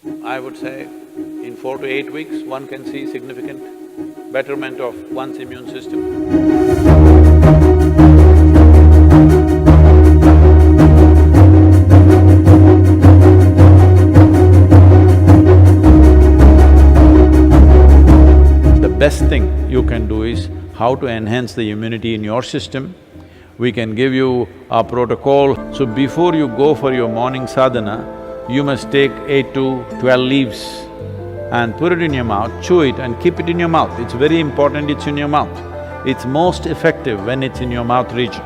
I would say in 4 to 8 weeks, one can see significant betterment of one's immune system. The best thing you can do is how to enhance the immunity in your system. We can give you a protocol. So before you go for your morning sadhana, you must take 8 to 12 leaves and put it in your mouth, chew it and keep it in your mouth. It's very important it's in your mouth. It's most effective when it's in your mouth region.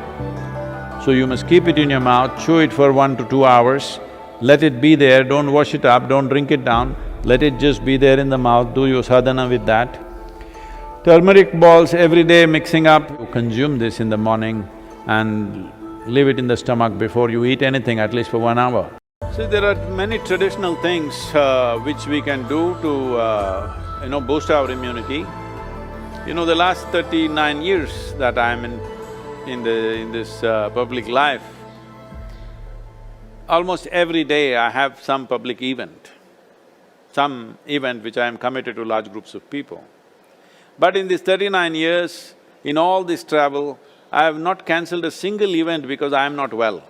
So you must keep it in your mouth, chew it for 1 to 2 hours, let it be there, don't wash it up, don't drink it down, let it just be there in the mouth, do your sadhana with that. Turmeric balls every day mixing up, you consume this in the morning and leave it in the stomach before you eat anything, at least for 1 hour. See, there are many traditional things which we can do to, boost our immunity. The last 39 years that I'm in this public life, almost every day I have some public event, some event which I am committed to large groups of people. But in these 39 years, in all this travel, I have not cancelled a single event because I am not well.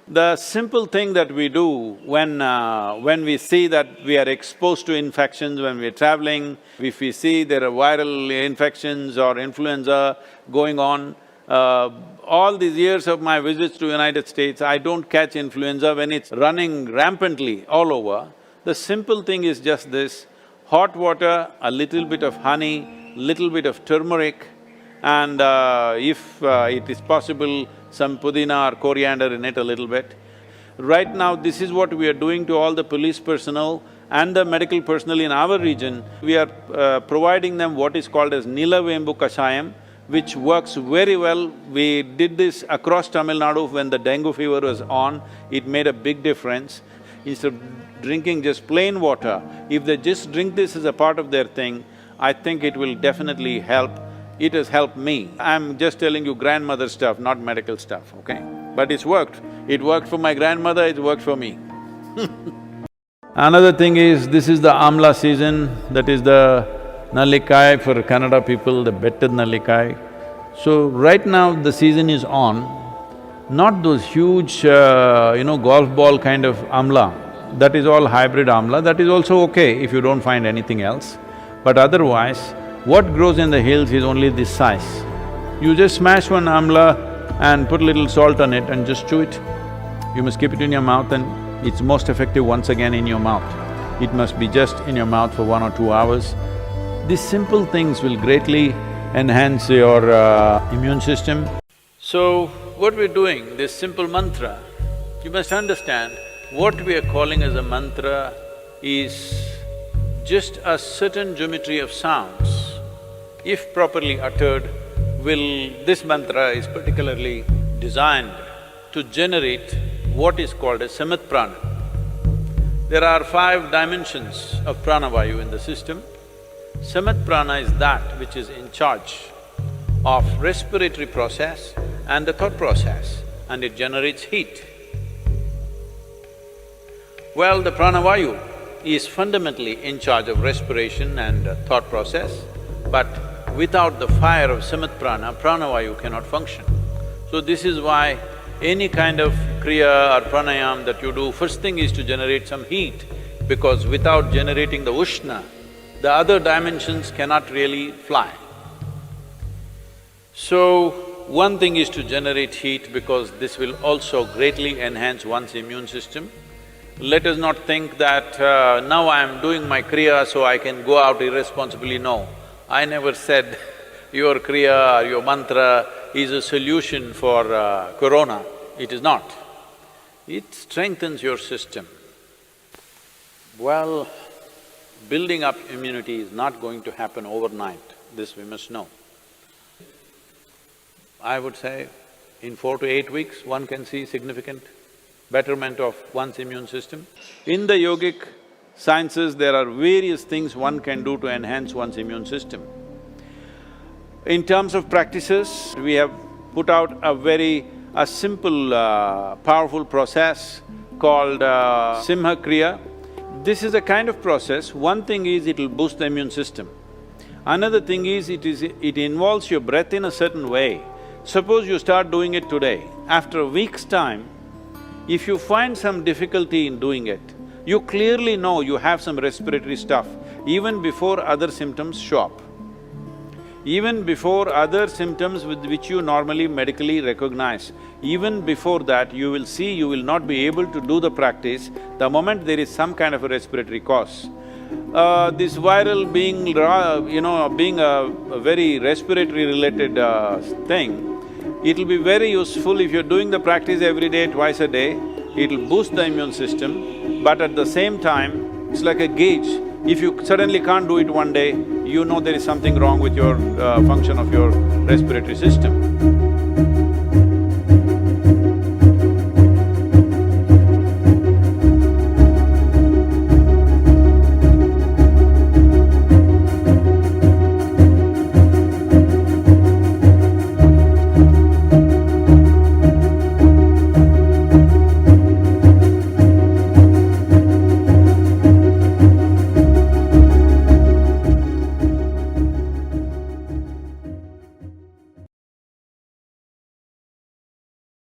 The simple thing that we do when we see that we are exposed to infections when we are traveling, if we see there are viral infections or influenza going on, all these years of my visits to United States, I don't catch influenza when it's running rampantly all over. The simple thing is just this: hot water, a little bit of honey, little bit of turmeric, and if it is possible, some pudina or coriander in it a little bit. Right now, this is what we are doing to all the police personnel and the medical personnel in our region. We are providing them what is called as Nilavembu Kashayam, which works very well. We did this across Tamil Nadu when the dengue fever was on, it made a big difference. Instead of drinking just plain water, if they just drink this as a part of their thing, I think it will definitely help. It has helped me. I'm just telling you grandmother stuff, not medical stuff, okay? But it's worked. It worked for my grandmother, it worked for me. Another thing is, this is the amla season, that is the nallikai for Kannada people, the betted nallikai. So right now the season is on, not those huge, golf ball kind of amla. That is all hybrid amla, that is also okay if you don't find anything else. But otherwise, what grows in the hills is only this size. You just smash one amla and put a little salt on it and just chew it. You must keep it in your mouth and it's most effective once again in your mouth. It must be just in your mouth for 1 or 2 hours. These simple things will greatly enhance your immune system. So, what we're doing, this simple mantra, you must understand, what we are calling as a mantra is just a certain geometry of sounds. If properly uttered, this mantra is particularly designed to generate what is called as samit prana. There are 5 dimensions of pranavayu in the system. Samit prana is that which is in charge of respiratory process and the thought process, and it generates heat. Well, the pranavayu is fundamentally in charge of respiration and thought process, but without the fire of samit prana, pranavayu cannot function. So this is why any kind of kriya or pranayam that you do, first thing is to generate some heat, because without generating the ushna, the other dimensions cannot really fly. So, one thing is to generate heat because this will also greatly enhance one's immune system. Let us not think that now I am doing my kriya so I can go out irresponsibly, no. I never said your kriya or your mantra is a solution for corona. It is not. It strengthens your system. Well, building up immunity is not going to happen overnight, this we must know. I would say in 4 to 8 weeks, one can see significant betterment of one's immune system. In the yogic sciences, there are various things one can do to enhance one's immune system. In terms of practices, we have put out a simple, powerful process called Simha Kriya. This is a kind of process. One thing is it will boost the immune system. Another thing is it involves your breath in a certain way. Suppose you start doing it today, after a week's time, if you find some difficulty in doing it, you clearly know you have some respiratory stuff even before other symptoms show up. Even before other symptoms with which you normally medically recognize, even before that you will see you will not be able to do the practice the moment there is some kind of a respiratory cause. This viral being, being a very respiratory related thing, it'll be very useful if you're doing the practice every day, twice a day, it'll boost the immune system, but at the same time, it's like a gauge. If you suddenly can't do it one day, you know there is something wrong with your function of your respiratory system.